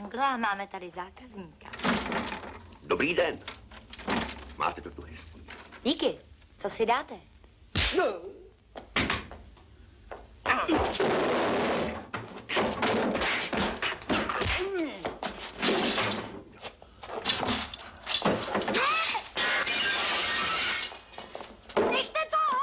Anglo a máme tady zákazníka. Dobrý den. Máte to tu hezký. Díky. Co si dáte? No. Nechte toho!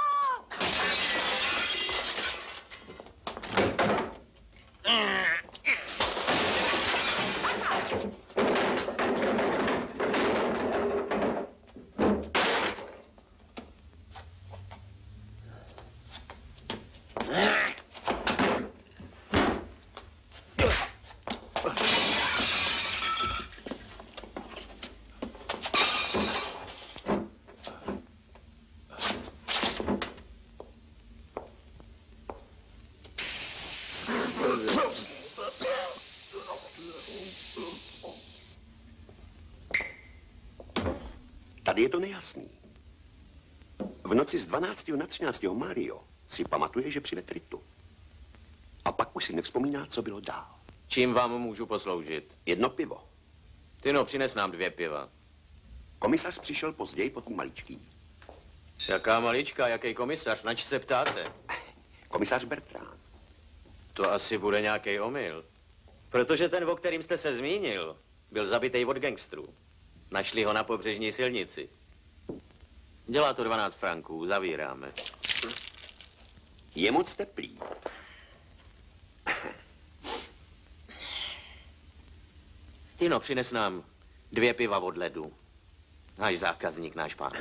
Tady je to nejasný. V noci z 12. na 13. Mario si pamatuje, že přived Ritu. A pak už si nevzpomíná, co bylo dál. Čím vám můžu posloužit? 1 pivo. Tyno, přines nám 2 piva. Komisař přišel později po tý maličký. Jaká malička, jaký komisař, nač se ptáte? Komisař Bertrand. To asi bude nějaký omyl. Protože ten, o kterým jste se zmínil, byl zabitý od gangstrů. Našli ho na pobřežní silnici. Dělá to 12 franků, zavíráme. Je moc teplý. Tino, přines nám 2 piva od ledu. Náš zákazník, náš pán.